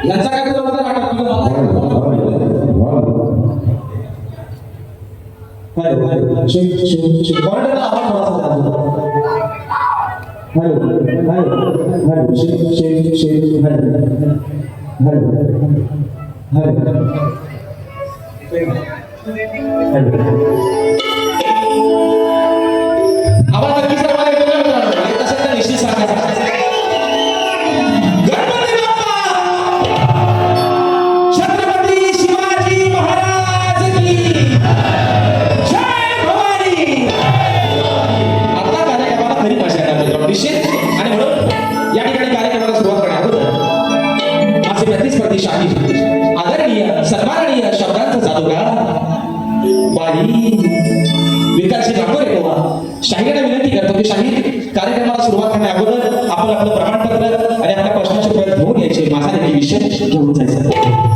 याचा काय तुला वाटत हेलो हेलो शिव कॉर्डर का आवाज थोड़ा सा hello hello hello Shiv hello आवाज नक्की सर्वांना येतो ना मित्रांनो तसं तर निश्चित सांगायचं आदरणीय सन्माननीय शब्दांचा जादूगार बाई विकासजी नागोरे गोवा शाहीकडे विनंती करतो की शाही कार्यक्रमाला सुरुवात करण्या अगोदर आपण आपलं प्रमाणपत्र आणि आपल्या प्रश्नाचे उत्तर घेऊन यायचे माझा देखील विषय घेऊन जायचा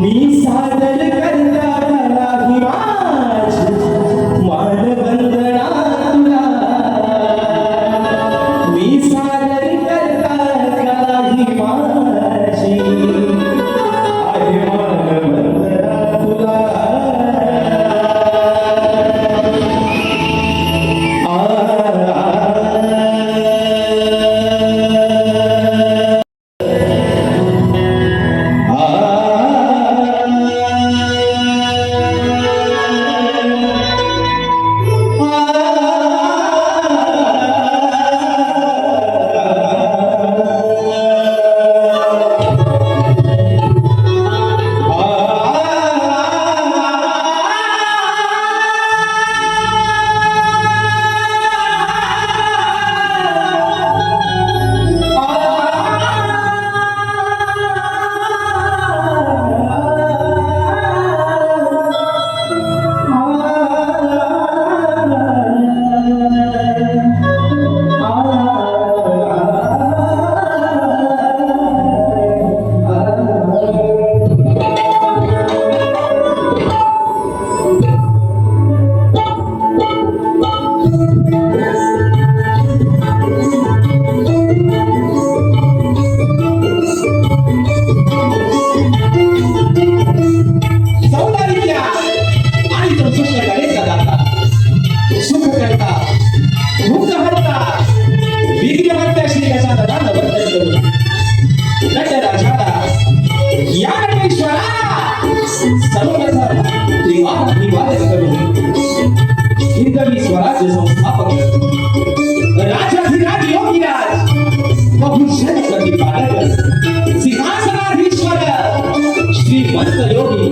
मी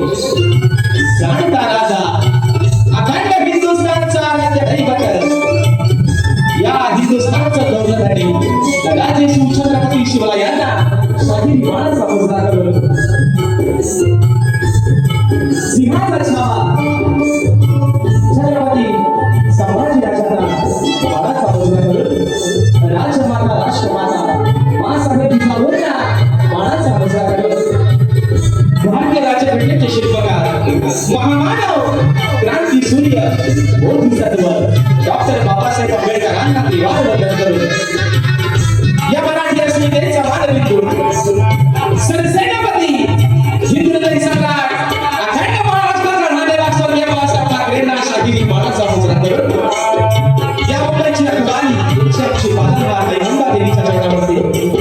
जाणता राजा अखंड हिंदुस्थानचा दैवत या हिंदुस्थानचं गौरवधारी राजे शिवछत्रपती शिवरायांना शाही विमानाचा मुजरा करून सिंहाचा छावा छत्रपती संभाजी राजांना बाळाचा मुजरा करून राजमाता राष्ट्रमाता मासाहेब जिजाऊंना बाळाचा मुजरा करून भारतीय राज्यघटनेचे शिल्पकार महामानव क्रांती सूर्य बोधिसत्व डॉक्टर बाबासाहेब आंबेडकरांना त्रिवार वंदन करून या मराठी अस्मितेचा मानबिंदू सरसेनापती हिंदुहृदय सम्राट अखंड महाराष्ट्राचा नांदेड स्वर्गीय बाळासाहेब ठाकरेंना शाहिरी बाळाचा मुजरा करून या मुंबईची रखवाली 152 नंदा देवीच्या चरणावरती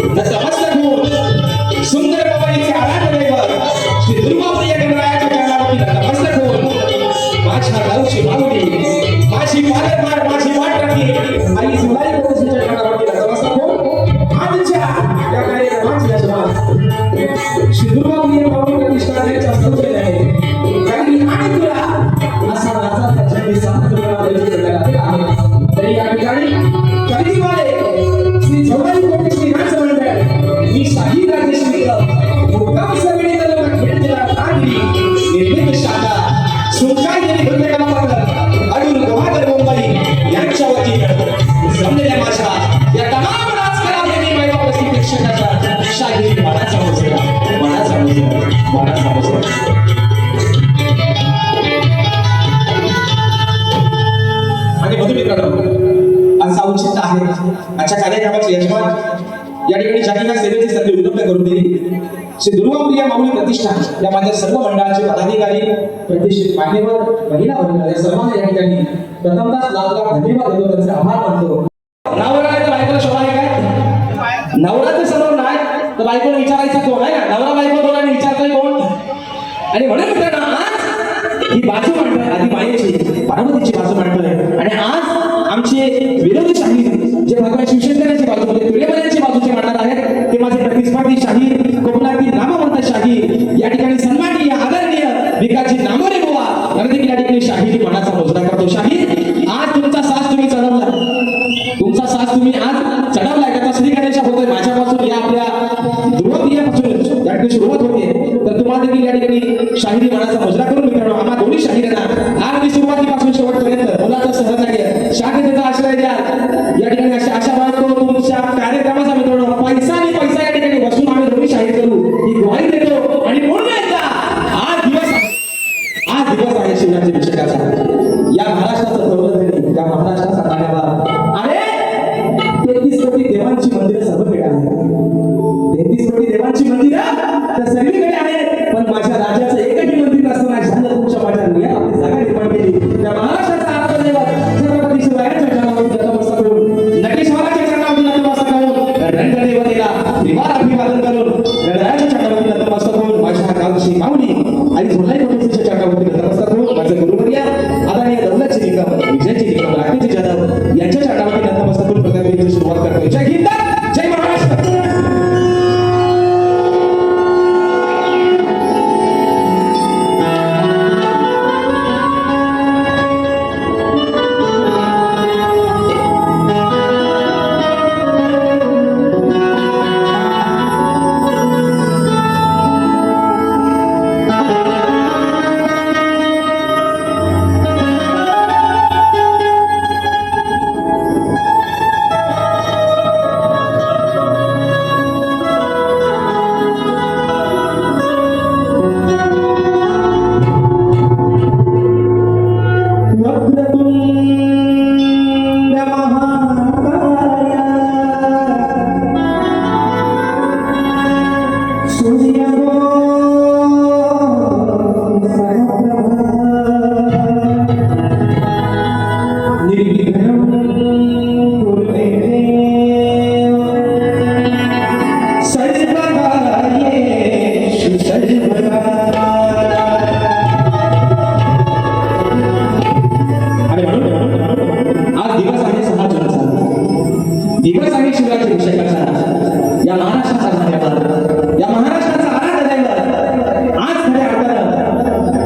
नतमस्तक होऊन सुंदर पवनीचे आराध्य दैवत श्री दुर्गाप्रिय गणरायाच्या चरणावरती नतमस्तक होऊन माझ्या गावची माऊली माझी पालकमार माझी वाटणी आई झुलाई कोणीच्या चरणावरती नतमस्तक होऊन आजच्या या कार्यक्रमाची यजमान श्री दुर्गाप्रिय पावनी प्रतिष्ठानाच्या संचलन आहे काही आणि तुला असा नाचाचा छंद सांस्कृतिक देवीच्या आहे तरी या ठिकाणी कविवाले श्री झुलाई कोणी श्रीनाथ मंडळ मी शाही राजेश्री मुक्काम सगळे लोक खेळलेला काढली निर्मित शाखा सुखाई देवी भक्त कलाकार अडूर गवादर मुंबई यांच्या वतीनं जमलेल्या माझ्या या तमाम राजकारण्यांनी माझ्या उपस्थित प्रेक्षकाच्या शाही बाळाचा मुजरा आणि मधुमित्रांनो आज औचित्य आहे आजच्या कार्यक्रमाचे यजमान या ठिकाणी ज्यांनी सेवेची संधी उपलब्ध करून दिली श्री दुर्गाप्रिय माऊली प्रतिष्ठान या माझ्या सर्व मंडळाचे पदाधिकारी प्रतिष्ठित मान्यवर महिला वर्ग या सर्वांना या ठिकाणी प्रथमतः लाख धन्यवाद देतो त्यांचे आभार मानतो नवरा आहे तर बायकोला शोभा आहे काय नवरात्र समोर नाही तर बायकोला विचारायचा कोण आहे ना नवरा बायको दोघांनी विचारतोय कोण आणि म्हणून मित्रांनो आज ही बाजू मांडतोय आधी मायेची पार्वतीची बाजू मांडतोय आणि आज आमचे विरोधी शाहीर जे भगवान शिवशंकरांची बाजू म्हणजे तुळेबऱ्यांची बाजूचे मांडणार आहेत ते माझे प्रतिस्पर्धी शाहीर कोकणातील नामवंत शाहीर या ठिकाणी सन्माननीय आदरणीय विकासजी नामोरे बुवा यांनी या ठिकाणी शाहिरी मनाचा मुजरा करतो शाहीर आज तुमचा साज तुम्ही चढवला तुमचा साज तुम्ही आज चढवलाय त्याचा श्री गणेशा होतोय माझ्यापासून या आपल्या दुर्गाप्रियापासून या ठिकाणी सुरुवात होते तर तुम्हाला देखील या ठिकाणी शाहिरी मनाचा मुजरा करून मित्रांनो आम्हा दोन्ही शाहिरांना अगदी सुरुवातीपासून शेवटपर्यंत मुलाचं सहकार्य शाखेचा आश्रय द्या या ठिकाणी आशा बाळगतो तुमच्या कार्यक्रमाचा मित्रांनो पैसा आणि पैसा या ठिकाणी बसून आम्ही दोन्ही शाहीर करू ही ग्वाही देतो आणि पुन्हा एकदा आज दिवस आहे शिवराज्याभिषेकाचा या महाराष्ट्राचा गौरव या महाराष्ट्राचा कार्यभार अरे 33 कोटी देवांची मंदिरं सर्वकडे आहेत 33 कोटी देवांची मंदिरं तर सगळीकडे आहेत पण माझ्या राज्याचं एकही मंदिर असताना झालं तुमच्या माझ्या निया आपली जागा निर्माण केली त्या महाराष्ट्राचा आत्मदैवत छत्रपती शिवरायांच्या चरणावरती नतमस्तक होऊन नटेश्वराच्या चरणावरती नतमस्तक होऊन रणदेवतेला त्रिवार अभिवादन करून गणरायाच्या चरणावरती नतमस्तक होऊन माझ्या गावची माऊली आई झुलाई कोणीच्या चरणावरती नतमस्तक होऊन माझे गुरुवर्या आदरणीय दौलतजी निकम विजयजी निकम राकेशजी जाधव यांच्या चरणावरती नतमस्तक होऊन प्रतिनिधीची सुरुवात करतो जय हिंद जय महाराष्ट्र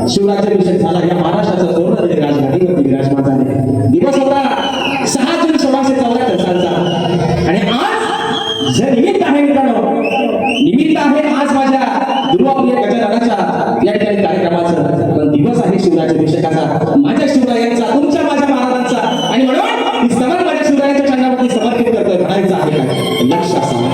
शिवराज्याभिषेक झाला. या महाराष्ट्राचा पूर्ण राजघाटीवरती विराजमान झाले. दिवस होता 6 जून 1674 सालचा आणि आज जे निमित्त आहे मित्रांनो, निमित्त आहे आज माझ्या दुर्वाप्रिय गजाननाच्या या ठिकाणी कार्यक्रमाचं. पण दिवस आहे शिवराज्याभिषेकाचा, माझ्या शिवरायांचा, तुमच्या माझ्या महाराजांचा. आणि म्हणून मी समान माझ्या शिवरायांच्या चरणावरती समर्पित करतोय. म्हणायचं आहे काय लक्ष असावं.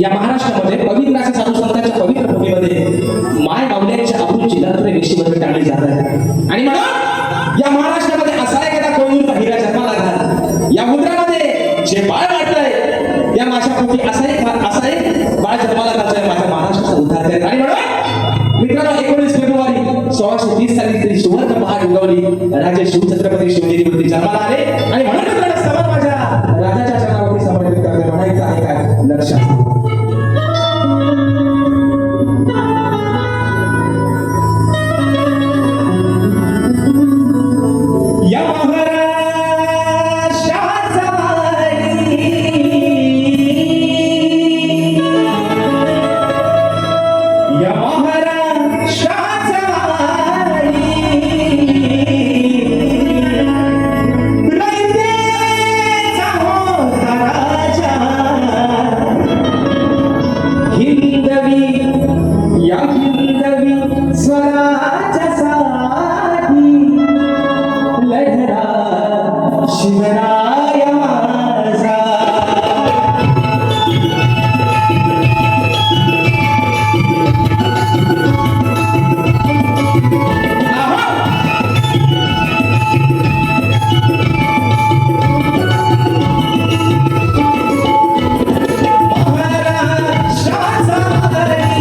या महाराष्ट्रामध्ये पवित्र अशा साधू संतांच्या पवित्र भूमीमध्ये माय बावल्यांच्या अब्रूची नत्र वेशीमध्ये टाळली जात आहे. आणि म्हणून या महाराष्ट्रामध्ये असा एखादा कोहिनूरचा हिरा जन्माला घाल. या मुद्रामध्ये जे बाळ वाटतंय या माझ्या पोटी असा एक बाळ जन्माला घालतोय माझ्या महाराष्ट्राचा उद्धार करेल. आणि म्हणून मित्रांनो 19 फेब्रुवारी 1630 साली तरी सुवर्ण पहाट उगवली, राजे शिवछत्रपती शिवनेरीवरती जन्माला आले. आणि म्हणून मित्रांनो समान माझ्या राजाच्या चरणावरती समर्पित करते. म्हणायचं आहे काय लक्षात महाराष्ट्राचा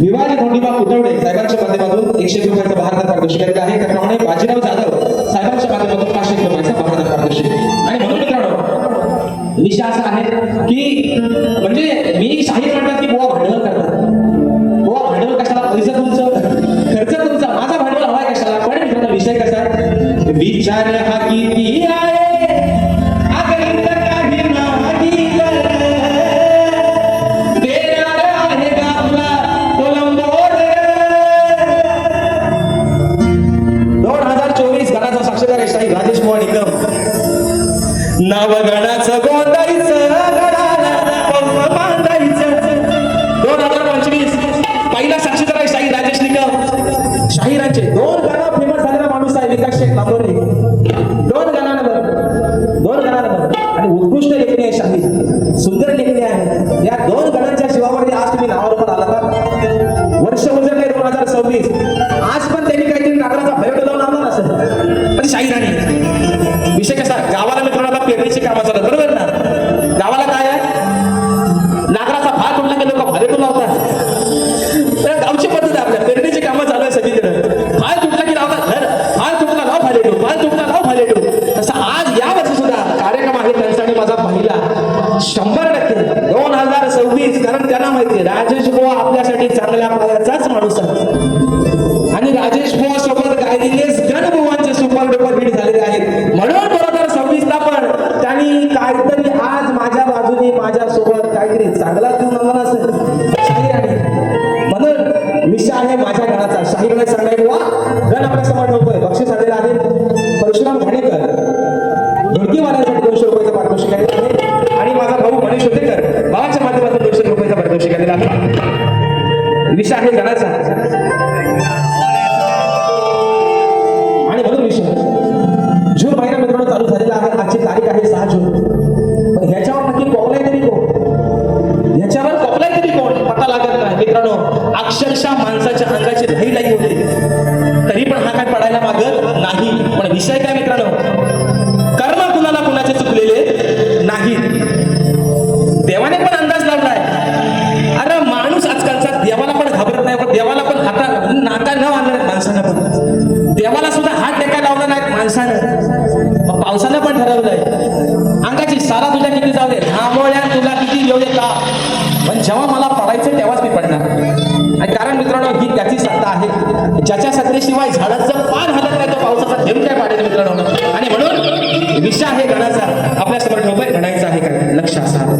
विवाजी धोंडीबा कुटवडे साहेबांच्या माध्यमातून 100 रुपयाचा बहादर पारितोषिक आहे. त्याप्रमाणे बाजीराव जाधव साहेबांच्या माध्यमातून 500 रुपयाचा बहादर पारितोषिक. आणि म्हणून मित्रांनो विषय असा आहे की म्हणजे मी शाहीर म्हणतात की बुवा भांडवल करतात. बुवा भांडवल कशाला, पैसा तुमचं, खर्च तुमचा, माझा भांडवल हवाय कशाला. पण मित्रांनो विषय कसा आहे, विचार हा किती आहे अगणित काही नाही देणार राजेश बुवा आपल्यासाठी चांगल्या पायाचाच माणूस आहे आणि राजेश बुवा सोबत गायलेले गणबुवांचे सुपर डुपर हिट झालेले आहेत. म्हणून 2026 ला पण त्यांनी काहीतरी आज माझ्या बाजूने माझ्या सोबत काहीतरी चांगला गुण आणला असेल शाहीर आहे. म्हणून विषय आहे माझ्या गणाचा. शाहीर सांगाय बुवा गण आपल्या समोर ठेवतोय. बक्षीस आलेलं आहे परशुराम घाणेकर ढोलकीवाल्यांसाठी 200 रुपयाचं पारितोषिक आलेलं आहे आणि माझा भाऊ मनीष होतेकर भावाच्या माध्यमातून 200 रुपयाचं पारितोषिक आलेलं आहे. विषय आहे गणाचा आणि म्हणून विषय जून महिना मित्रांनो चालू झालेला आहे. आजची तारीख आहे 6 जून. पण ह्याच्यावर नक्की कोपलाय तरी कोण? ह्याच्यावर कोपलाय तरी कोण पता लागत नाही मित्रांनो. अक्षरशः माणसाच्या अंगाची लई लाई होते तरी पण हा काय पडायला मागत नाही. पण विषय काय मित्रांनो, कर्म कुणाला कुणाचे चुकलेले नाही. देवाने पण अंदाज लावलाय. अरे माणूस आजकालचा देवाला पण घाबरत नाही. पण देवाला पण हाता नाका न आणणार माणसानं पण. देवाला सुद्धा हात टेकायला लावला नाही माणसानं. मग पावसानं पण ठरवलंय अंगाची सारा तुझ्या किती जाऊ दे, थांबवल्या तुला किती येऊ दे का, पण जेव्हा मला पडायचं तेव्हाच मी पडणार. आणि कारण मित्रांनो ही त्याची सत्ता आहे. ज्याच्या सत्तेशिवाय झाडाचं पान हलत नाही तो पावसाचा थेंब काय पाडेल मित्रांनो. आणि म्हणून विषय आहे गणाचा आपल्या समोर ठेवतोय. गणायचा आहे काय लक्ष असा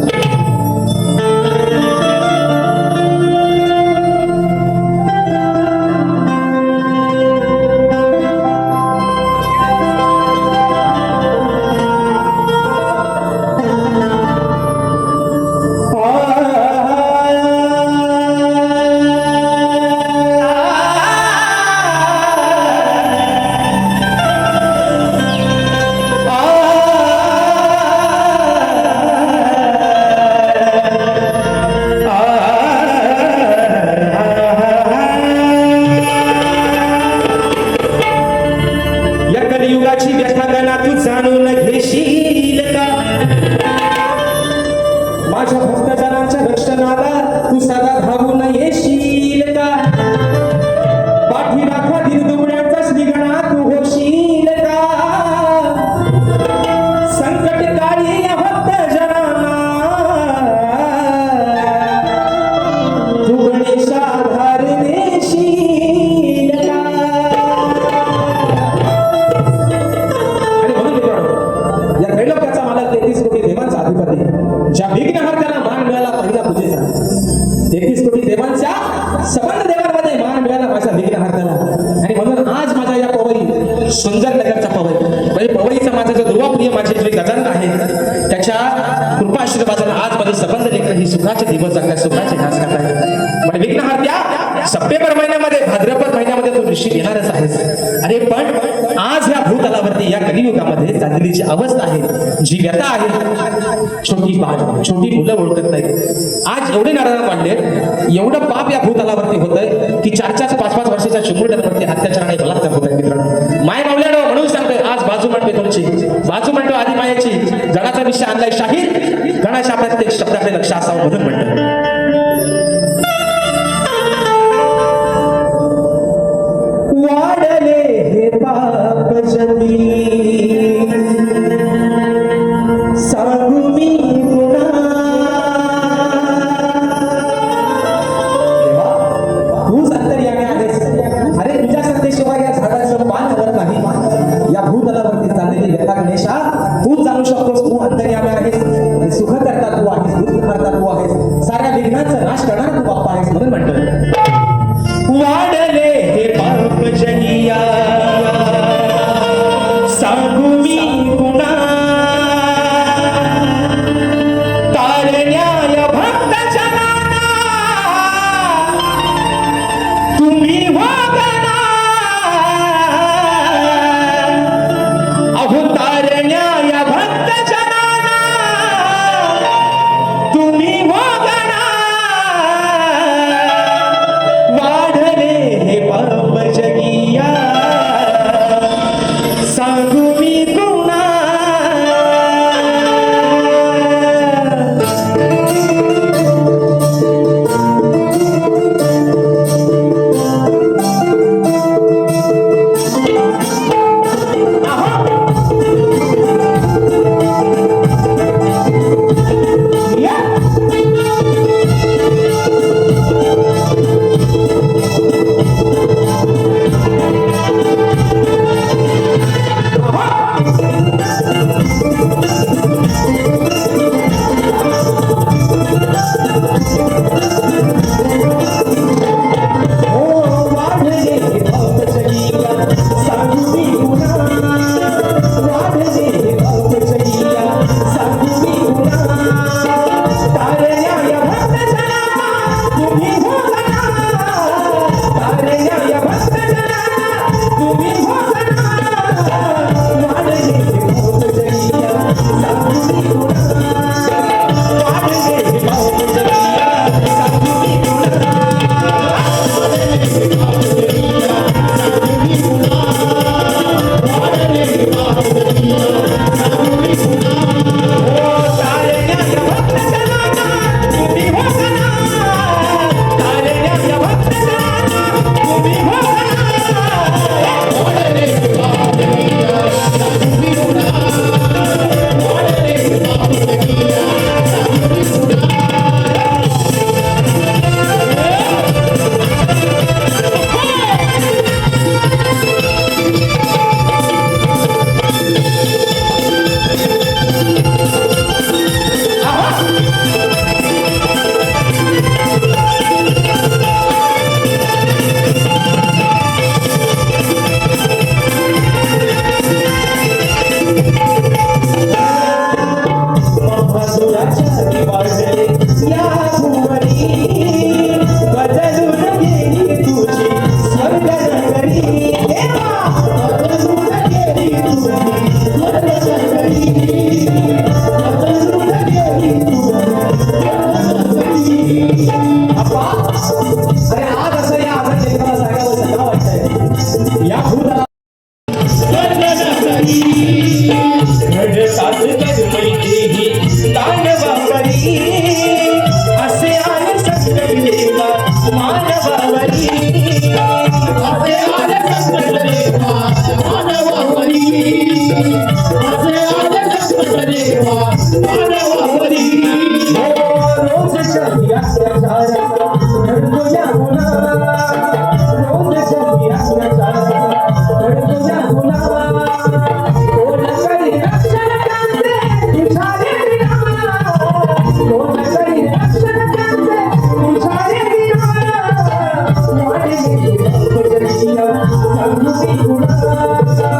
युगाची व्यथा गणा तू जाणून घेशील का? माझ्या भक्तजनांच्या रक्षणाला तू सदा धावून येशील का? पाठी राखा दिन दुबड्याचा श्रीगणा तू होशील का? संकट काळी या भक्तजनांना तू गणेशा आधार देशील का? त्रैलोक्याचा मालक 33 कोटी देवांचा अधिपती ज्या विघ्नहर्त्याला मान मिळाला पहिला पूजेचा. 33 कोटी देवांच्या संबंध देवांमध्ये मान मिळाला माझ्या विघ्नहर्त्याला. आणि म्हणून आज माझ्या या पवई सुंदर नगरचा पवई म्हणजे पवईचा माझा जो ध्रुवप्रिय माझे जे गजानन आहे त्याच्या कृपा आशीर्वादाला आज माझे संबंध लेकर ही सुखाचे दिवस जगतात, सुखाचे घास खात आहेत. म्हणजे विघ्नहर्त्या सप्टेंबर महिन्यामध्ये भाद्रपद महिन्यामध्ये तू निश्चित येणारच आहेस. अरे पण आज या भूतलावरती या कलियुगामध्ये चाललेली जी अवस्था आहे, जी व्यथा आहे, छोटी मुलं ओळखत नाही. आज एवढे नारायण वाढले, एवढं पाप या भूतलावरती होतंय की 4-5 वर्षाच्या चिमुरड्यांवरती अत्याचार आणि बलात्कार होत आहे मित्रांनो. माय मावल्यानो म्हणून सांगतोय आज बाजू म्हणतोय तुमची बाजू म्हणतो आधी मायाची. गणाचा विषय आणलाय शाहीर. गणाच्या प्रत्येक शब्दाकडे लक्ष असावं म्हणून म्हणतो. वाढले हे पाप जनी सांगू मी पुन्हा. तूच अंतर्यामी आहेस. अरे तुझ्या सत्तेशिवाय या झाडाचं पान हलत नाही. या भूतलावरती चाललेली व्यथा गणेशा तूच जाणू शकतोस. तू अंतर्यामी आहेस. सुख करता तू आहेस, दुःख करता तू आहेस. साऱ्या अरे आज असं या आजार जन्माला सांगावं सगळं वाटतंय या भूताला असे आले संकट देवा मानवावरी असे आले संकट देवा मानवावरी असे आले संकट देवा मानवावरी रोज चलिया प्रचाराचा घडतो या गुन्हा रोज चलिया प्रचाराचा घडतो या गुन्हा कोण काही रक्षण करते तुझ्याने विना कोण काही रक्षण करते तुझ्याने विना वाढे भजनिया संगती गुणा वाढे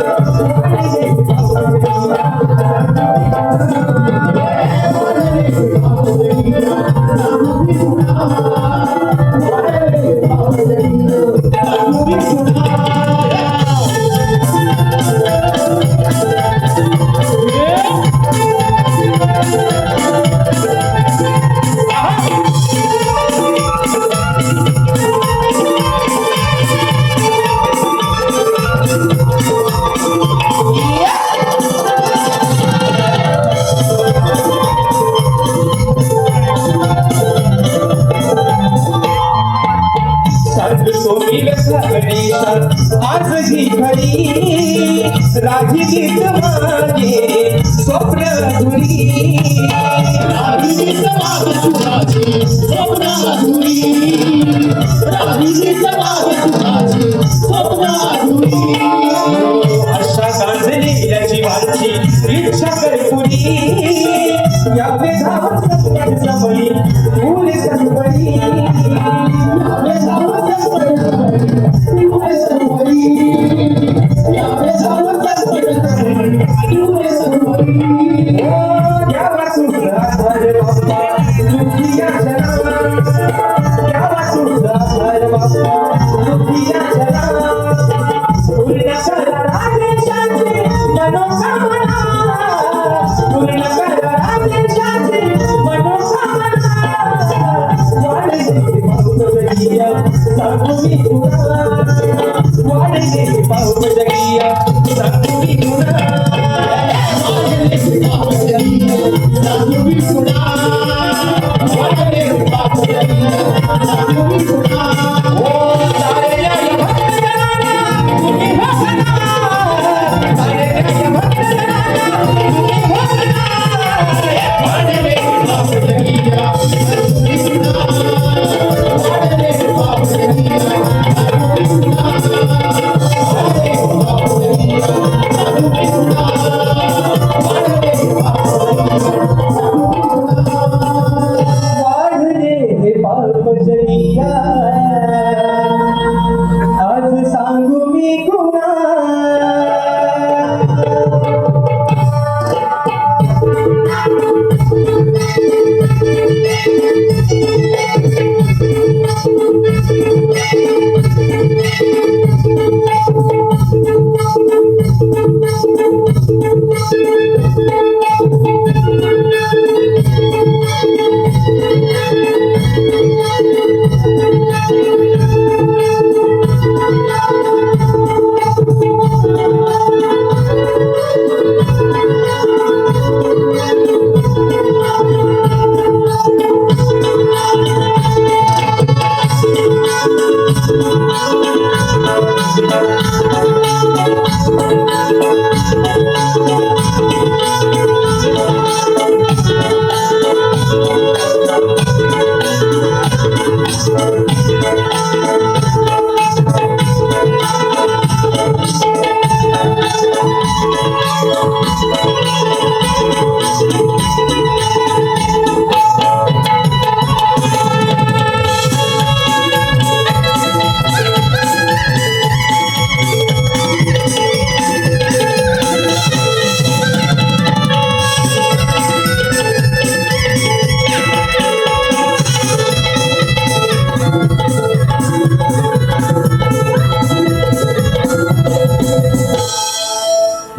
आज ही घडी राजगीत माझे स्वप्न अधुरी राहिली समाज सुखाची स्वप्न अधुरी राहिली समाज सुखाची स्वप्न अधुरी अशा गांजलेल्या जीवांची इच्छा करपुरी या वेधावर संकट समयी फुल संपरी आज सांगू मी गुणा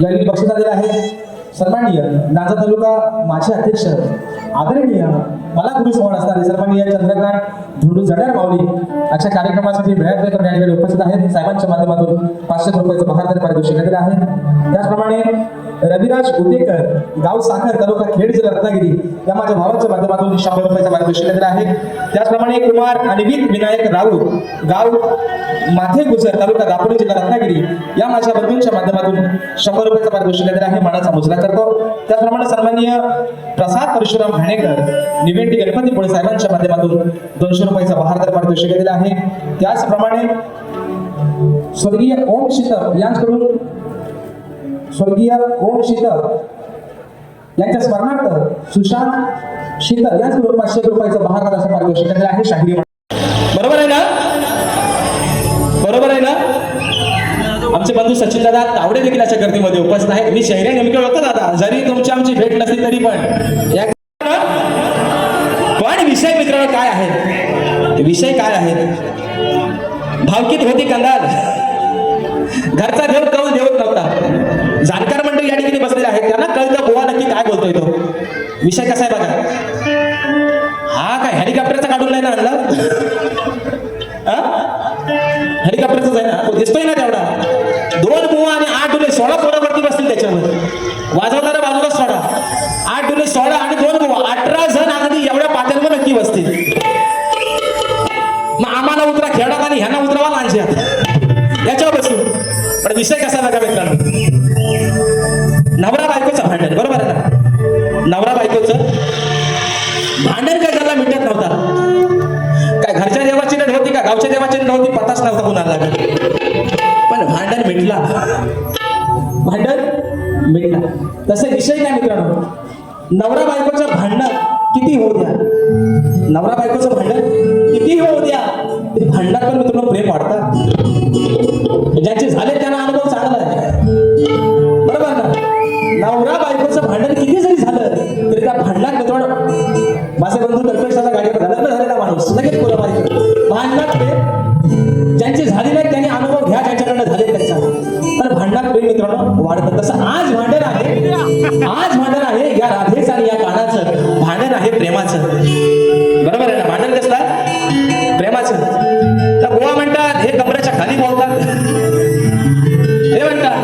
यावेळी बक्षीस आलेले आहे सन्माननीय नांजा तालुका माझे अध्यक्ष आदरणीय मला गुरु समान असणारे सन्माननीय चंद्रकांत धुंडू जड्यार माऊली अशा कार्यक्रमासाठी वेळात वेळ करून या ठिकाणी उपस्थित आहेत. साहेबांच्या माध्यमातून 500 रुपयाचं बहादर पारितोषिक दिलेलं आहे. त्याचप्रमाणे रविराज उतेकर, गाव साखर, तालुका खेड, जिल्हा रत्नागिरी या माझ्या भावाच्या माध्यमातून 100 रुपयाचं पारितोषिक दिलेलं आहे. त्याचप्रमाणे कुमार अनिवित विनायक राऊत, गाव माथे गुजर, तालुका दापोली, जिल्हा रत्नागिरी या माझ्या बंधूंच्या माध्यमातून 100 रुपयाचं पारितोषिक दिलेलं आहे. मानाचा मुजरा करतो. त्याचप्रमाणे सन्माननीय प्रसाद परशुराम घाणेकर, निवेंटी गणपतीपुळे साहेबांच्या माध्यमातून 200 रुपयाचा बहादर पारितोषिक दिलेलं आहे. त्याचप्रमाणे स्वर्गीय ओम शीतल यांच्याकडून स्वर्गीय ओम शीतल यांच्या स्मरणार्थ सुशांत शीतल यांच्याकडून 500 रुपयाचं बहादर असं पारितोषिक दिलेलं आहे. शाहिरी बरोबर आहे ना? बरोबर आहे ना? आमचे बंधू सचिन दादा तावडे देखील अशा गर्दीमध्ये उपस्थित आहेत. मी शहरी नेमके ओळखतो दादा, जरी तुमची आमची भेट नसली तरी पण विषय मित्रांनो काय आहे? विषय काय आहे? भावकीत होती कंगाल, घरचा देव कौल देवत नव्हता. जाणकार मंडळी या ठिकाणी बसलेले आहेत, त्यांना कळतं बुवा नक्की काय बोलतोय तो. विषय कसा आहे बघा. हा काय हेलिकॉप्टरचा काढून नाही ना आणला? हेलिकॉप्टरचाच आहे ना, तो दिसतोय ना तेवढा. 2 बुवा आणि 8 डुले 16 पोरावरती बसतील त्याच्यावर. वाजवणारा बाजूला 16, 8 डुले 16 आणि 2 बुवा 18 जण अगदी एवढ्या पात्यांवर नक्की बसतील. मग आम्हाला उतरा खेळात आणि ह्यांना उतरावा लांच्यात याच्यावर बसू. पण विषय कसा बघा मित्रांनो, नवरा बायकोचं भांडण. बरोबर आहे ना? नवरा बायकोचं भांडण काय झालं मिटत नव्हता. काय घरच्या देवाची लढ होती का गावच्या देवाची लढ होती पताच नव्हता कुणाला. पण भांडण मिटला, भांडण मिटला. तसे विषय काय मित्रांनो, नवरा बायकोचं भांडण किती होऊ द्या, नवरा बायकोचं भांडण किती होऊ द्या, ते भांडणात पण मित्रांनो प्रेम वाढतात. ज्यांचे झाले त्यांना अनुभव चांगला आहे. बरोबर ना? नवरा बायकोचं भांडण किती जरी झालं तरी त्या भांडणात मित्रांनो, माझे बंधू कल्पेशाचा गाडीवर लग्न झालेला माणूस लगेच बोला पाहिजे भांडणात प्रेम. ज्यांचे झाले नाही त्यांनी अनुभव घ्या, ज्यांच्याकडनं झाले त्यांचा. तर भांडणात प्रेम मित्रांनो वाढतं. तसं आज भांडण आहे, आज भांडण आहे या राधेचं आणि या कानाचं भांडण आहे प्रेमाचं. बरोबर आहे ना? भांडण कसलं आहे? प्रेमाचं. तर बुवा म्हणतात हे कमरेच्या खाली बोलतात, हे म्हणतात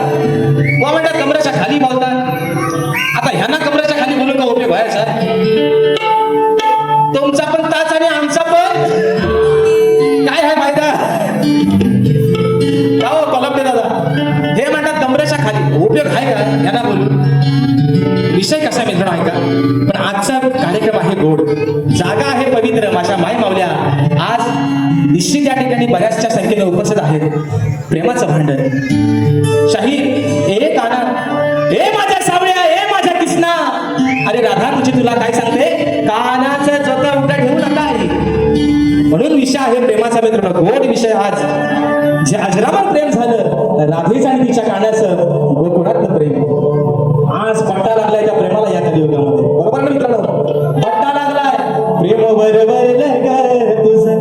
बुवा म्हणतात कमरेच्या खाली बोलतात. आता ह्यांना कमरेच्या खाली बोलून का उपयोग व्हायचा? तुमचा पण ताच आणि आमचा पण काय आहे फायदा? का हो कोलमटे दादा, हे म्हणतात कमरेच्या खाली, उपयोग आहे का यांना बोलून? विषय कसा मित्रांनो ऐका. पण आजचा कार्यक्रम आहे गोड, जागा आहे पवित्र. माझ्या माय मावल्या आज निश्चित या ठिकाणी बऱ्याचशा संख्येने उपस्थित आहेत. प्रेमाचं भांडण. शाहीर ए काना, ए माझ्या सावळ्या, ए माझ्या किसना. अरे राधा तुझी तुला काय सांगते, कानाचं जोता उलटा ठेवू नका. म्हणून विषय आहे प्रेमाचा मित्रांनो, गोड विषय. आज जे अजरामर प्रेम झालं राधेचं आणि तिच्या कानाचं गोकुळातलं प्रेम. आज पट्टा लागलाय त्या प्रेमाला या कलियुगामध्ये. बरोबर ना मित्रांनो? पट्टा लागलाय प्रेम बरोबर लग तुझं,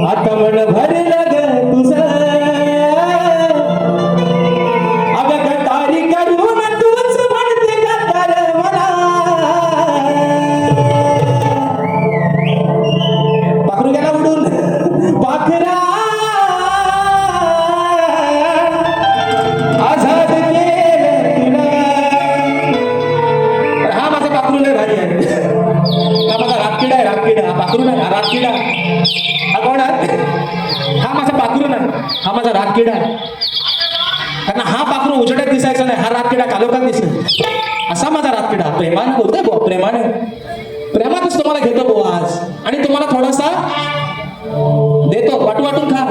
आता मन भरलं ग तुझं. अगं गटारी करून तूच म्हणते गटार मला. पाखरू गेला उडून पाखरा आझाद केलं तुला. हा माझा पाखरू लय भारी आहे. हा माझा रातकिडा आहे, रातकिडा. हा पाखरू नाही, हा रातकिडा. हा कोण आहे? हा माझा पाखरू नाही, हा माझा रातकिडा आहे. कारण हा पाखरू उजेडात दिसायचा नाही, हा रातकिडा कालोखात दिसेल. असा माझा रातकिडा. प्रेमाने बोलतोय बुवा, प्रेमाने. प्रेमातच तुम्हाला घेतो बुवा आज, आणि तुम्हाला थोडासा देतो, वाटून खा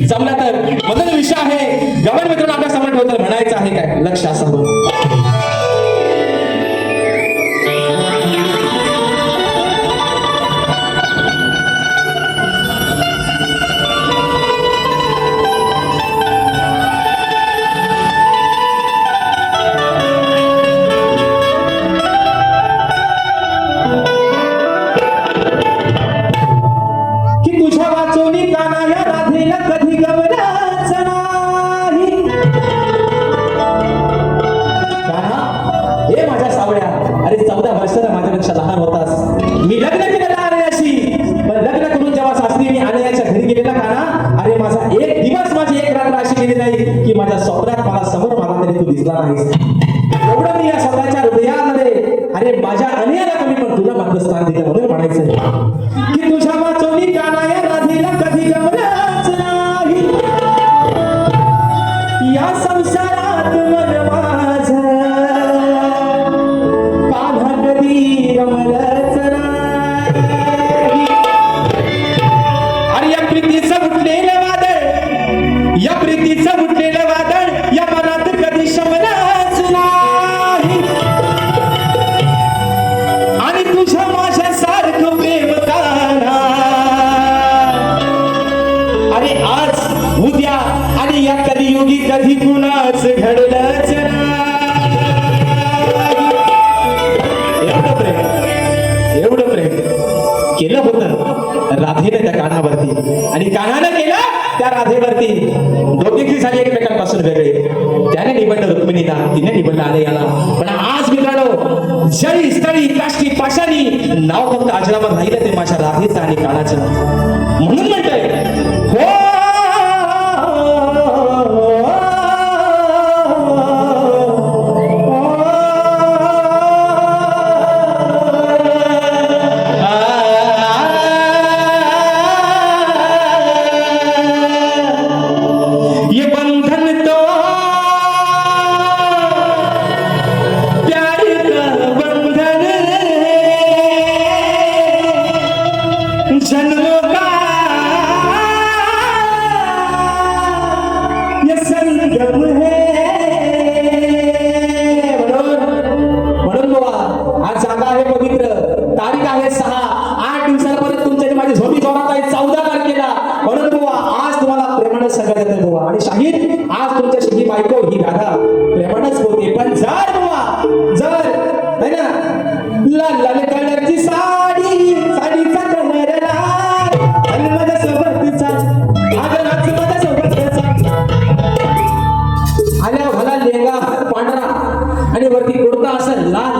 जमला तर. म्हणून विषय आहे गमन मित्रांनो आपल्या समोर ठेवतो. म्हणायचं आहे काय लक्ष असं केलेला काना, अरे माझा एक दिवस माझी एक रात्र अशी गेली नाही की माझ्या स्वप्नात मला समोर मला तरी तू दिसला नाहीस. एवढं मी या स्वतःच्या हृदयामध्ये, अरे माझ्या अन्याला कमी पण तुला मात्र स्थान दिलं म्हणून म्हणायचं की तुझ्या वाचोनी काना या राधेला कधी गमलाच नाही. या संसारात मन माझं कान्हा कधी रमलंच नाही. आणि या प्रीतीचं उठलेलं वादळ, या प्रीतीचं उठलेलं वादळ या मनात कधी शमलंच नाही. आणि तुझ्या माझ्या सारखं प्रेम काना, अरे आज उद्या आणि या कलियुगी कधी कुणाच घडलंच नाही. एवढं प्रेम केलं होतं राधेने त्या कानावरती आणि कानानं केलं त्या राधेवरती. दोघीची झाली एकमेकांपासून वेगळे. त्याने निवडलं रुक्मिणीला, तिने निवडलं आलयाला. पण आज मित्रांनो, जळी स्थळी काष्टी पाशाणी नाव फक्त अजरामर राहिलं ते माझ्या राधेचं आणि कानाचं. म्हणून म्हणतोय हो ये बंधन तो प्यार का बंधन है, जन्मों का ये संगम है. म्हणून बाबा आज जागा आहे पवित्र, तारीख आहे 6-8 दिवसांपर्यंत तुमच्या माझी झोपी जोरात आहे 14 तारखेला. म्हणून बाबा आज तुम्हाला प्रेमानं सगळं देतोय बाबा. आणि शाहीर आज तुमच्याशी ही बायको ही राधा प्रेमानंच बोलते. पण जर बाबा जर है ना लाल लाल कलरची साडी, साडीचा कलर लाल आणि माझ्या सोबतचा आगराच माझ्या सोबतचा आल्या घाला लेंगा पांढरा आणि वरती कुर्ता असं लाल,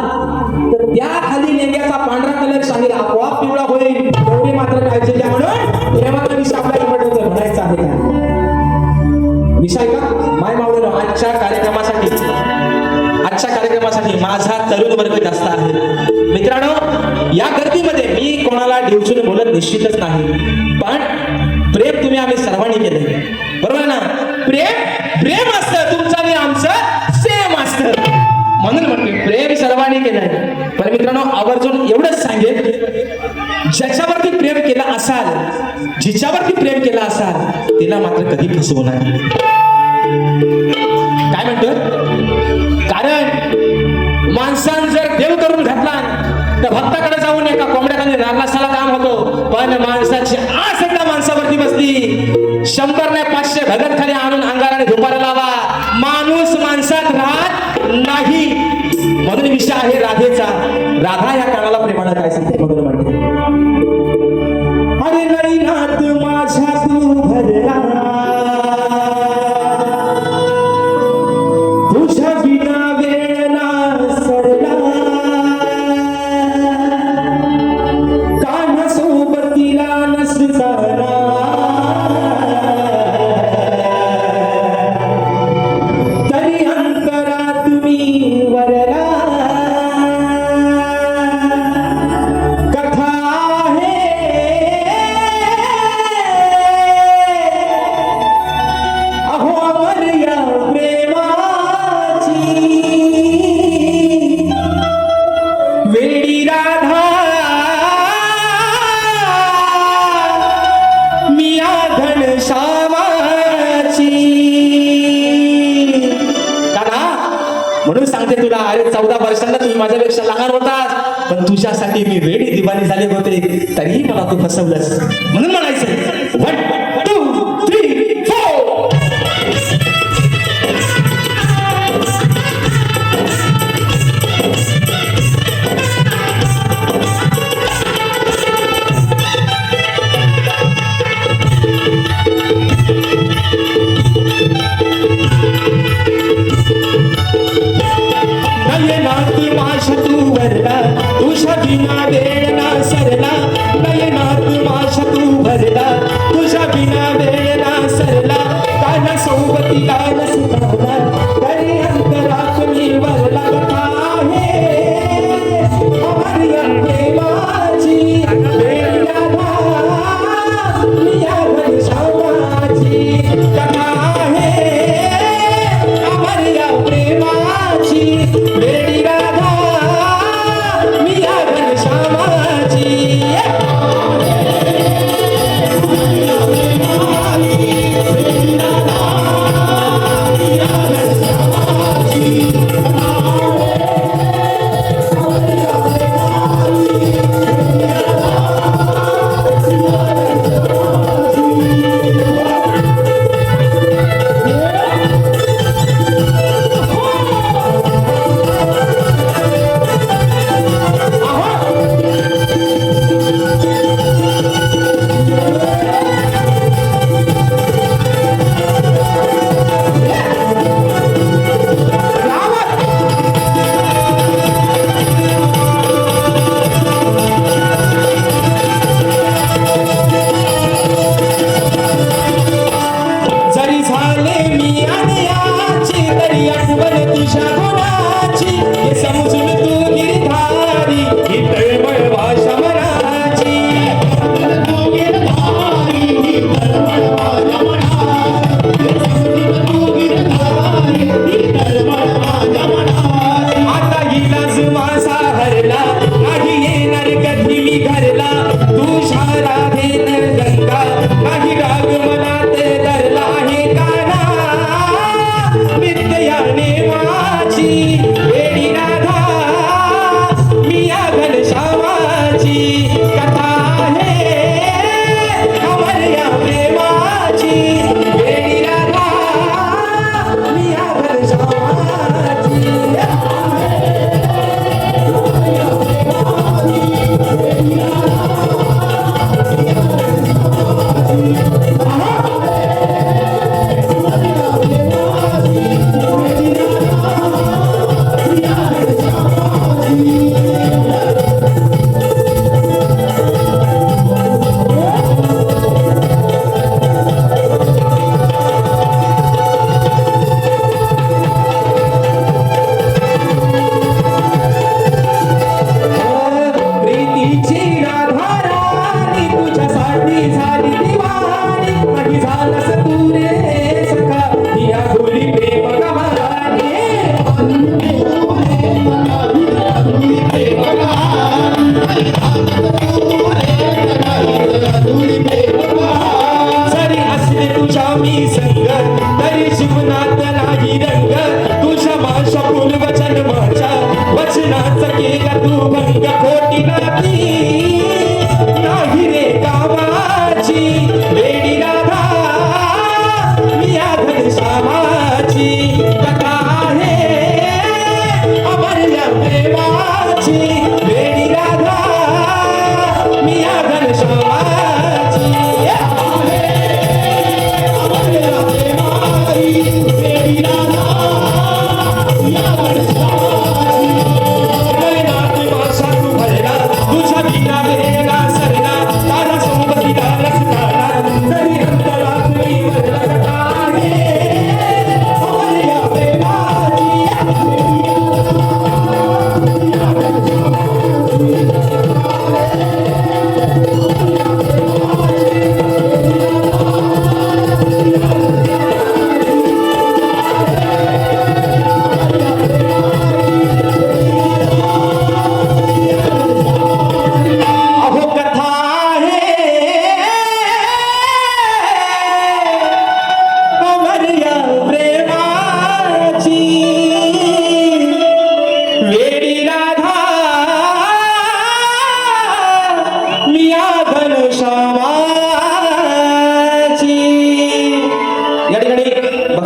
तर त्या खाली लेंग्याचा पांढरा कलर शाहीर आपोआप पिवळा होईल. एवढी मात्र काळजी घ्या. म्हणून प्रेमाचा विषय आपल्याला म्हणायचा आहे का विषय का माय मावळेनो. आजच्या कार्यक्रमासाठी माझा तरुण वर्ग जास्त आहे मित्रांनो. या गर्दीमध्ये मी कोणाला डिवचून बोलत निश्चितच नाही, पण प्रेम तुम्ही आम्ही सर्वांनी केलंय, बरोबर ना. प्रेम असतं तुमचं आणि आमचं सेम असतं. म्हणून म्हणते प्रेम सर्वांनी केलंय. पण मित्रांनो आवर्जून एवढंच सांगेल, ज्याच्यावरती प्रेम केलं असाल, जिच्यावरती प्रेम केलं असाल, तिला मात्र कधी फसवू नये. काय म्हणतोय, कारण माणसानं जर देव करून घातला तर भक्ताकडे जाऊन एका कोंबड्याखाली रागलासाला काम होतो. पण माणसाची आस एकदा माणसावरती बसली, 100 नाही 500 भगत खाली आणून अंगाराने धुपारा लावा, माणूस माणसात राहत नाही. म्हणून विषय आहे राधेचा. राधा या कानाला प्रेमानं काय सांगते म्हणून म्हणते, अरे नैनात माझ्या तू भरला, तुझ्या बिना वेळ ना सरला, कान्हा सोबतीला नसताना तरी अंतरात मी वरला. कथा आहे अहो अमर या प्रेमाची, वेडी राधा मी आघण श्यामाची. कान्हा म्हणून सांगते तुला, अरे 14 वर्षांना तुम्ही माझ्यापेक्षा लहान होतास, पण तुझ्यासाठी मी वेडी दिवाणी झाले होते, तरीही मला तू फसवलंस. म्हणून म्हणायचं 1 2 3 4. नयनात माझ्या तू भरला, तुझ्या बिना वेळ ना सरला, नयनात माझ्या तू भरला, तुझ्या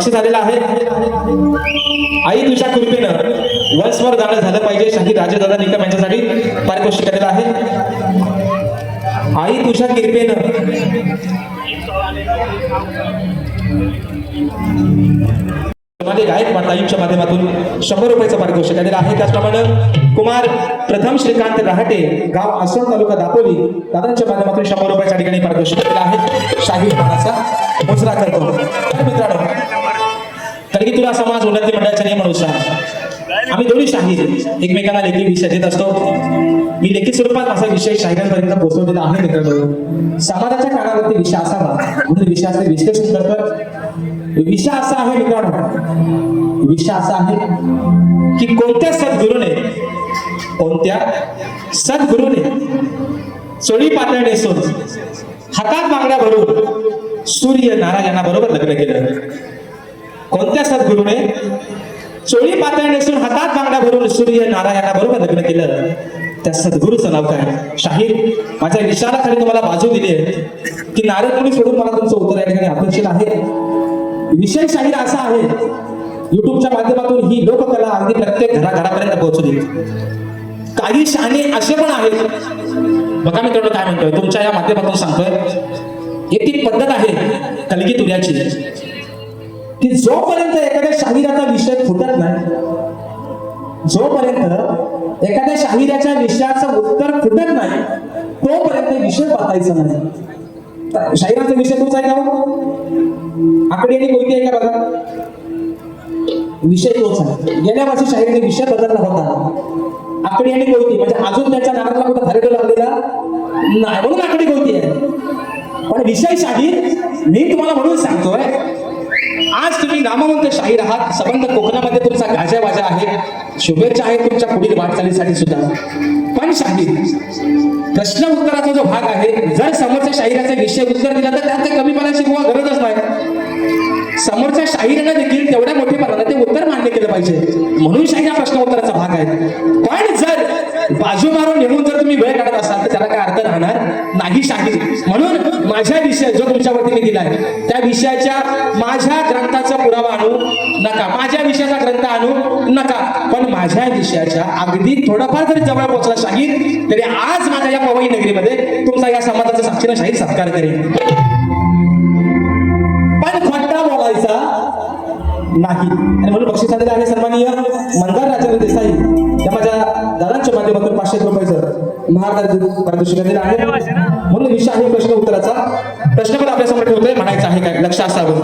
बक्षीस आलेलं आहे. आई तुझ्या कृपेनं वंशवर गाणं झालं पाहिजे. शाहीर राजेदादा निकम यांच्यासाठी पारितोषिक आलेलं आहे. आई तुझ्या कृपेनं मध्ये गायक माताईंच्या माध्यमातून 100 रुपयाचं पारितोषिक आलेलं आहे. त्याचप्रमाणे कुमार प्रथम श्रीकांत रहाटे गाव आसोड तालुका दापोली दादांच्या माध्यमातून 100 रुपयाच्या ठिकाणी पारितोषिक आलेलं आहे. शाहीर मानाचा मुजरा करतो. तर मित्रांनो, कारण की तुला समाज उन्नती मंडळाच्या नियमानुसार आम्ही दोन्ही शाहीर एकमेकांना लेखी विषय देत असतो. मी लेखी स्वरूपात असा विषय शाहिरांपर्यंत पोहोचवलेला आहे. मित्रांनो, समाजाच्या काळावरती विषय असावा म्हणून विषयाचे विश्लेषण करतो. विषय असा आहे मित्रांनो, विषय असा आहे की कोणत्या सद्गुरूने चोळी पातळ नेसून हातात बांगड्या भरून सूर्य नारायणा बरोबर लग्न केलं. कोणत्या सद्गुरूने चोळी पातळ नेसून हातात बांगड्या भरून सूर्य नारायणा बरोबर लग्न केलं? त्या सद्गुरूचं नाव काय? शाहीर माझ्या विचाराखाली तुम्हाला बाजू दिली आहे की नारद मुनी सोडून मला तुमचं उत्तर या ठिकाणी अपेक्षित आहे. विषय शाहीर असा आहे, युट्यूबच्या माध्यमातून ही लोककला अगदी प्रत्येक घराघरापर्यंत पोहोचली. काही शहाणे असे पण आहेत, बघा मित्रांनो काय म्हणतोय, तुमच्या या माध्यमातून सांगतोय. एक ती पद्धत आहे कलगी तुऱ्याची की जोपर्यंत एखाद्या शाहिराचा विषय फुटत नाही, जोपर्यंत एखाद्या शाहिराच्या विषयाचं उत्तर फुटत नाही, तोपर्यंत विषय बदलायचा नाही. शाहिराचा विषय तुमचा आहे का? आकडे आणि कोणती आहे का बघा? विषय तोच आहे. गेल्या वर्षी शाहिराचा विषय बदलला होता. आकडी आणि कोणती म्हणजे अजून त्याच्या नावाला कुठं धरडो लागलेला नाही म्हणून आकडी कोणती आहे. पण विषय शाहीर मी तुम्हाला म्हणून सांगतोय, आज तुम्ही नामवंत शाहीर आहात. संबंध कोकणामध्ये तुमचा गाजावाजा आहे. शुभेच्छा आहे तुमच्या पुढील वाटचालीसाठी सुद्धा. पण शाहीर प्रश्न उत्तराचा जो भाग आहे, जर समोरच्या शाहिराचा विषय उत्तर दिला तर त्यात कमीपणाची किंवा गरजच नाही. समोरच्या शाहिरानं देखील तेवढ्या मोठेपणाने ते उत्तर मान्य केलं पाहिजे, म्हणून शाहीर हा प्रश्न उत्तराचा भाग आहे. पण जर बाजू मारून निघून जर तुम्ही वेळ काढत असाल तर त्याला काय अर्थ राहणार नाही शाहीर. म्हणून माझ्या विषय जो तुमच्यावरती मी दिलाय त्या विषयाच्या माझ्या ग्रंथाचा पुरावा आणू नका, माझ्या विषयाचा ग्रंथ आणू नका, पण माझ्या विषयाच्या अगदी थोडंफार जरी जवळ पोहोचला शाहीर तरी आज माझ्या या पवई नगरीमध्ये तुमचा या समाजाचा साक्षीनं शाहीर सत्कार करेल. पण खोटा बोलायचा नाही. आणि म्हणून बक्षीस आलेलं आहे सन्माननीय मंदार राजेंद्र देसाई या माझ्या दादांच्या माध्यमातून 500 रुपयाचं महाराज पारितोषिक दिलेलं आहे. म्हणून विषय आहे प्रश्न उत्तराचा. प्रश्न पण आपल्यासमोर ठेवतोय, म्हणायचं आहे काय, लक्ष असावं.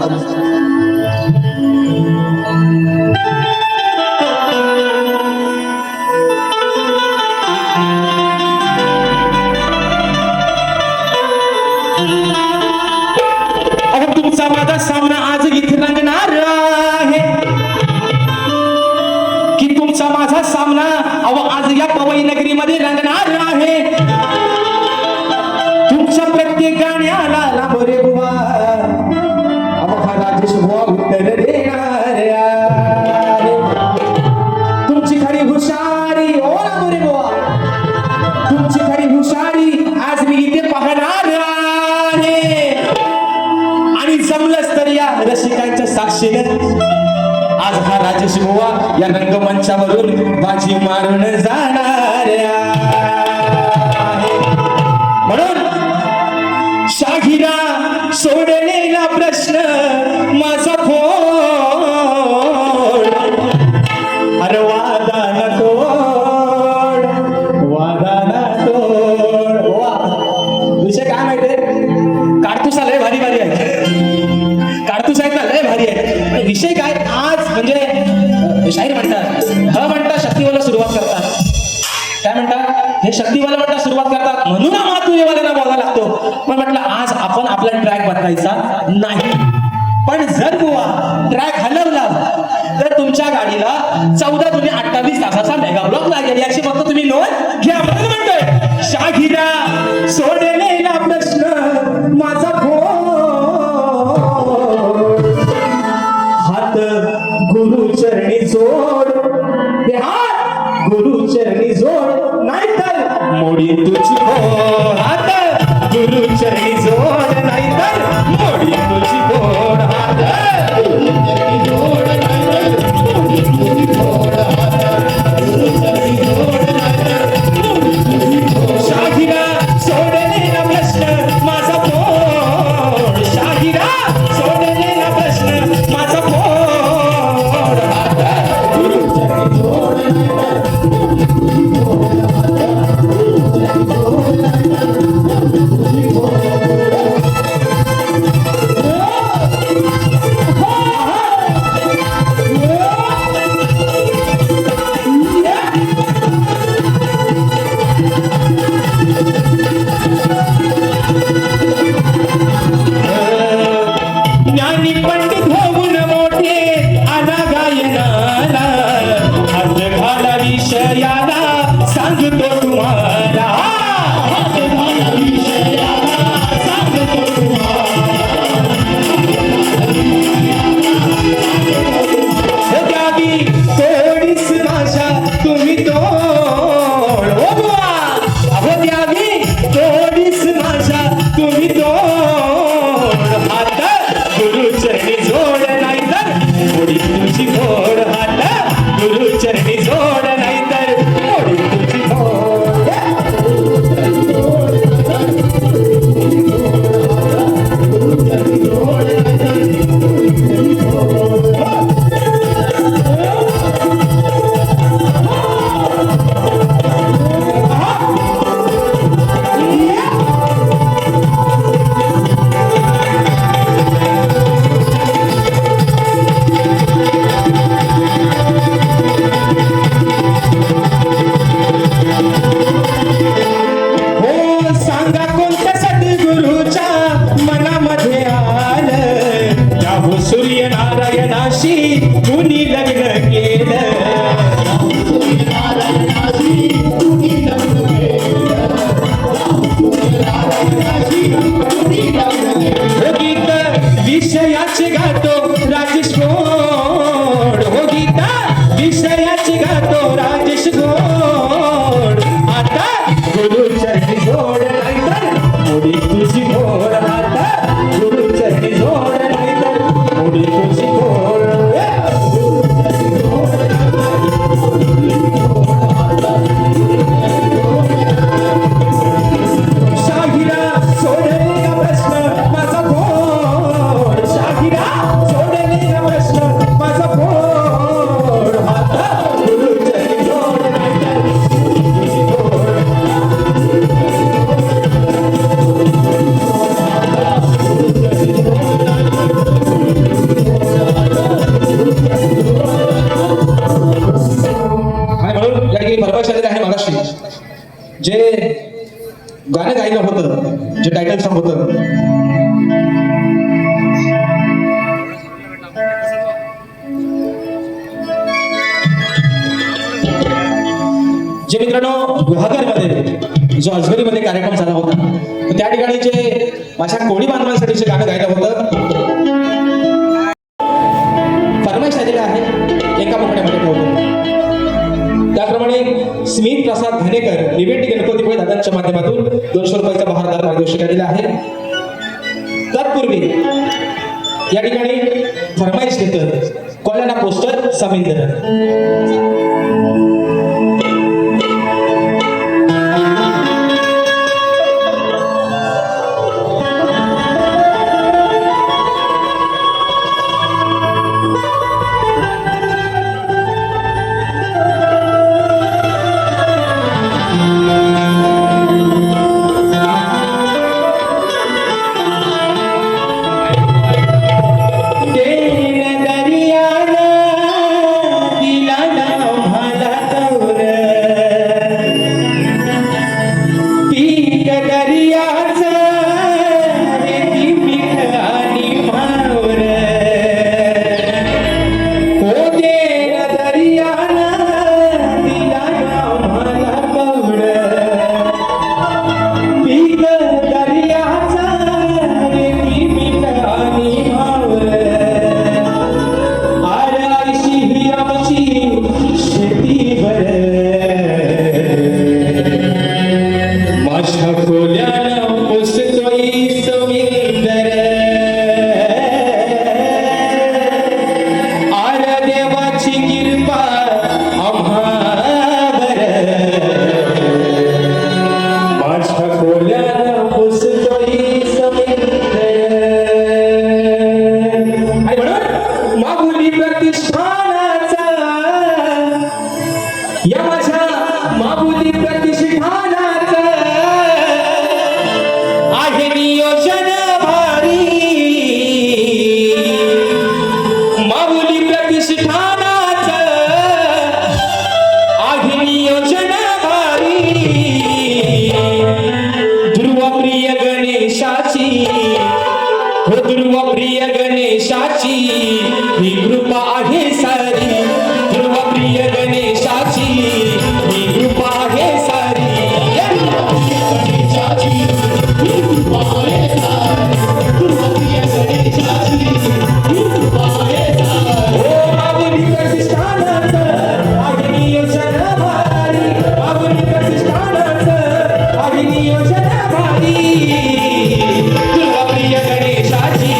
तुमचा माझा सामना आज इथे रंगणार आहे की तुमचा माझा सामना आज या पवई नगरीमध्ये रंगणार आहे. तुमच्या प्रत्येक गाण्याला लांबरे बुवा हा राजेश बुवा उत्तर देणार आहे. तुमची खरी हुशारी ओ लांबरे बुवा, तुमची खरी हुशारी आज मी इथे पाहणार आहे. आणि जमलंच तर या रसिकांच्या साक्षीने आज हा राजेश बुवा या रंगमंचावरून बाजी मारून जाणार आहे. म्हणून शाहिरा सोडलेला प्रश्न माझा फोड, अरे वादाना तोड, वादाना तोड. विषय काय माहितीये, काडतुसा लय भारी भारी आहे, काडतुस आहेत ना लय भारी आहे. विषय काय आज म्हणजे शाहीर म्हणतात म्हणतात शक्तीवाला सुरुवात करतात. काय म्हणतात हे शक्तीवाला म्हणतात सुरुवात करतात म्हणून मातुरेवाल्यांना बोलायला लागतो. पण म्हटलं आज आपण आपला ट्रॅक बदलायचा नाही. पण जर बुवा ट्रॅक हलवला तर तुमच्या गाडीला 14 दुने 28 तासाचा मेगा ब्लॉक लागेल, याची फक्त तुम्ही नोंद घ्या. म्हणून म्हणतोय शाहिरा सोडलेला प्रश्न माझा हात गुरुचरणी जोड, हात गुरुचरणी जोड, नाहीतर मोडी तुझी बोड. हात गुरुचरणी जोड, नाहीतर मोडी तुझी बोड. हात नारायणाशी कुणी लग्न केलं नारायणाशी कुणी लग्न केलं नारायणाशी कुणी लग्न केलं हो गीत विषयाचे गातो राजेश गोड हो गीत विषयाचे गातो राजेश गोड आता गुरुचरणी जोड नाहीतर मुडी तुझी गोड आता गुरुचरणी जोड नाहीतर मुडी तुझी गोड शाहिरा सोडले का प्रश्न माझा फोड शाहिरा सोडले का प्रश्न माझा फोड आता गुरुचरणी जोड नाहीतर तुझी गोड आणि म्हणून या ठिकाणी फरमाईश आलेली आहे मागाशी जे गाणं गायलं होतं जे टायटल सॉन्ग होतं जे मित्रांनो गुहागरमध्ये जो अजगरीमध्ये कार्यक्रम झाला होता तर त्या ठिकाणी जे माझ्या कोळी बांधवांसाठी जे गाणं गायलं होतं फरमाईश आलेलं आहे एका मुकड्यामध्ये ठेवतो त्याप्रमाणे स्मित प्रसाद घाणेकर निवेटी गणपतीपुळे दादांच्या माध्यमातून 200 रुपयाचा बहारदार पारितोषिक दिलेला आहे तत्पूर्वी या ठिकाणी फरमाईश घेतं कोल्हाना पोस्टर समिंदर या माझ्या मामुली प्रतिष्ठानाचं आहे नियोजन भारी मामुली प्रतिष्ठानाचं आहे नियोजन भारी ध्रुवप्रिय गणेशाची हो ध्रुवप्रिय गणेशाची ही कृपा आहे सारी ध्रुवप्रिय गणेशाची ही कृपा आहे सारी गणेशाची ही कृपा आहे सारी ध्रुवप्रिय गणेशाची ही कृपा आहे सारी ओ माऊली प्रतिष्ठानाचं आहे नियोजन भारी माऊली प्रतिष्ठानाचं आहे नियोजन भारी ध्रुवप्रिय गणेशाची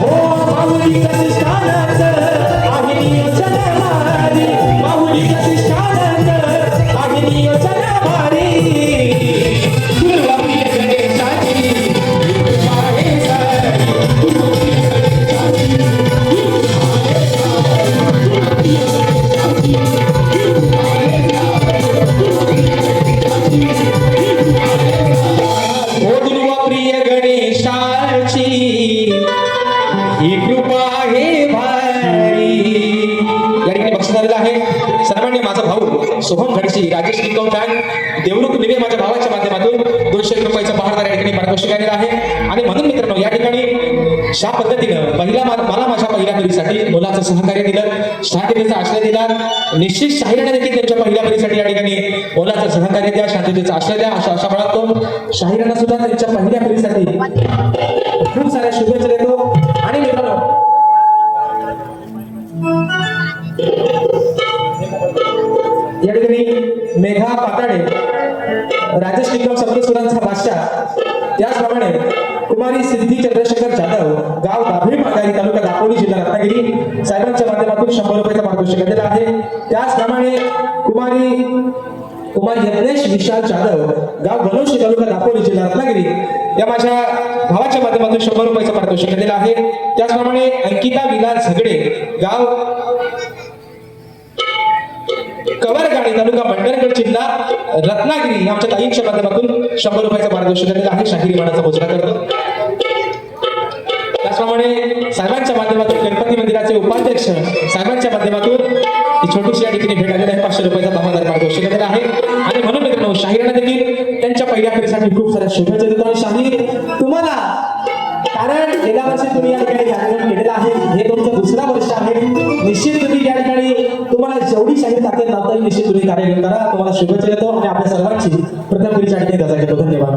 हो माऊली कनिष्ठानंद आहे नियोजन भारी, माऊली कनिष्ठानंद आहे नियोजन भारी. गुरुवारी गणेशाची कृपा आहे सारी, गुरुवारी गणेशाची कृपा आहे सारी, हो दुर्वाप्रिय गणेशाची ही कृपा आहे भारी. या ठिकाणी बक्षीस आलेलं आहे सर्वांनी. माझा भाऊ सोहम घडशी, राजेश निकम फॅन, देवरुख निवे माझ्या भावाच्या माध्यमातून 200 रुपयाचा बहारदार या ठिकाणी पारितोषिक आलेला आहे. आणि म्हणून मित्रांनो या ठिकाणी अशा पद्धतीनं मला माझ्या पहिल्या फेरीसाठी मुलाचं सहकार्य दिलं, शांततेचा आश्रय दिला. निश्चित शाहिराने देखील त्यांच्या पहिल्या फेरीसाठी या ठिकाणी मुलाचं सहकार्य द्या, शांततेचा आश्रय द्या अशा आशा बाळगतो. शाहिरांना सुद्धा त्यांच्या पहिल्या फेरीसाठी खूप साऱ्या शुभेच्छा देतो. आणि मित्रांनो या ठिकाणी मेघा पाताडे, राजेश निकम शब्दसुरांचा बादशाह, त्याचप्रमाणे कुमारी सिद्धी चंद्रशेखर जाधव, गाव दाभे माघारी, तालुका दापोली, जिल्हा रत्नागिरी, साहेबांच्या माध्यमातून 100 रुपयाचा पारितोषिक दिलेला आहे. त्याचप्रमाणे कुमार यज्ञेश विशाल जाधव, गाव गणोशी, तालुका दापोली, जिल्हा रत्नागिरी, या माझ्या भावाच्या माध्यमातून 100 रुपयाचा पारितोषिक दिलेला आहे. त्याचप्रमाणे अंकिता विलास झगडे, गाव कवरगाडी, तालुका मंडणगड, जिल्हा रत्नागिरी, आमच्या ताईंच्या माध्यमातून 100 रुपयाचा पारितोषिक दिलेला आहे. शाहिरी मानाचा मोजरा करतो. त्याचप्रमाणे साहेबांच्या माध्यमातून गणपती मंदिराचे उपाध्यक्ष साहेबांच्या माध्यमातून ही छोटीशी या ठिकाणी भेट आलेली आहे. 500 रुपयाचा बहारदार पारितोषिक दिलेला आहे. आणि म्हणून मित्रांनो शाहिरांना देखील त्यांच्या पहिल्या फेरीसाठी खूप साऱ्या शुभेच्छा देतो. आणि शाहीर तुम्हाला, कारण गेल्या वर्षी तुम्ही या ठिकाणी कार्यक्रम केलेला आहे, हे तुमचं दुसरा वर्ष आहे. निश्चित तुम्ही या ठिकाणी तुम्हाला जेवढी शाहीर ताकद लावता येईल निश्चित तुम्ही कार्यक्रम करा. तुम्हाला शुभेच्छा देतो आणि आपल्या सर्वांची प्रथम फेरीच्या ठिकाणी रजा घेतो. धन्यवाद.